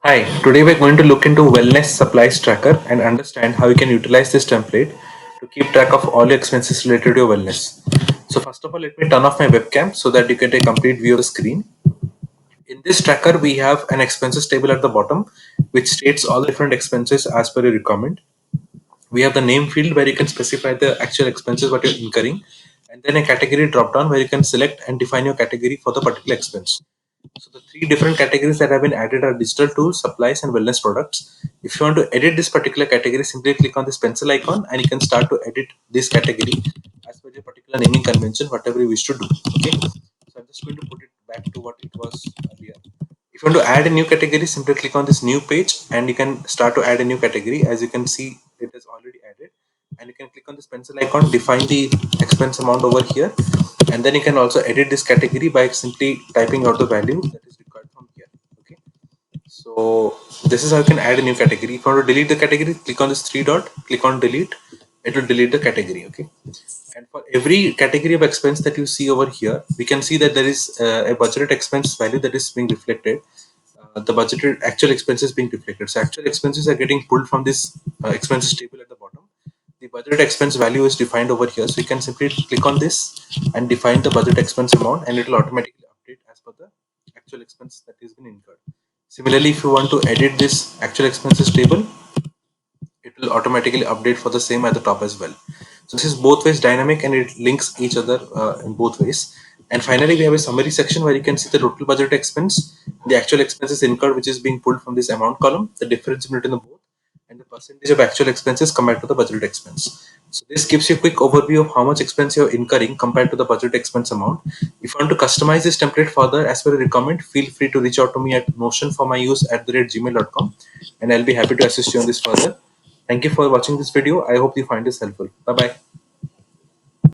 Hi, today we're going to look into Wellness Supplies Tracker and understand how you can utilize this template to keep track of all your expenses related to your wellness. So first of all, let me turn off my webcam so that you get a complete view of the screen. In this tracker, we have an expenses table at the bottom, which states all the different expenses as per your requirement. We have the name field where you can specify the actual expenses what you're incurring, and then a category drop down where you can select and define your category for the particular expense. So the three different categories that have been added are digital tools, supplies, and wellness products. If you want to edit this particular category, simply click on this pencil icon and you can start to edit this category as per your particular naming convention, whatever you wish to do. Okay. So I'm just going to put it back to what it was earlier. If you want to add a new category, simply click on this new page and you can start to add a new category. As you can see, it is already added. And you can click on this pencil icon, define the expense amount over here, and then you can also edit this category by simply typing out the value that is required from here. Okay, so this is how you can add a new category. If you want to delete the category, click on this three dot, click on delete. It will delete the category. Okay, and for every category of expense that you see over here, we can see that there is a budgeted expense value that is being reflected. The budgeted actual expenses being reflected. So actual expenses are getting pulled from this expenses table at the bottom. The budget expense value is defined over here. So you can simply click on this and define the budget expense amount, and it will automatically update as per the actual expense that is been incurred. Similarly, if you want to edit this actual expenses table, it will automatically update for the same at the top as well. So this is both ways dynamic and it links each other in both ways. And finally, we have a summary section where you can see the total budget expense, the actual expenses incurred, which is being pulled from this amount column, the difference between the both, and the percentage of actual expenses compared to the budget expense. So this gives you a quick overview of how much expense you're incurring compared to the budget expense amount. If you want to customize this template further as per the requirement, feel free to reach out to me at notionformyuse@gmail.com and I'll be happy to assist you on this further. Thank you for watching this video. I hope you find this helpful. Bye bye.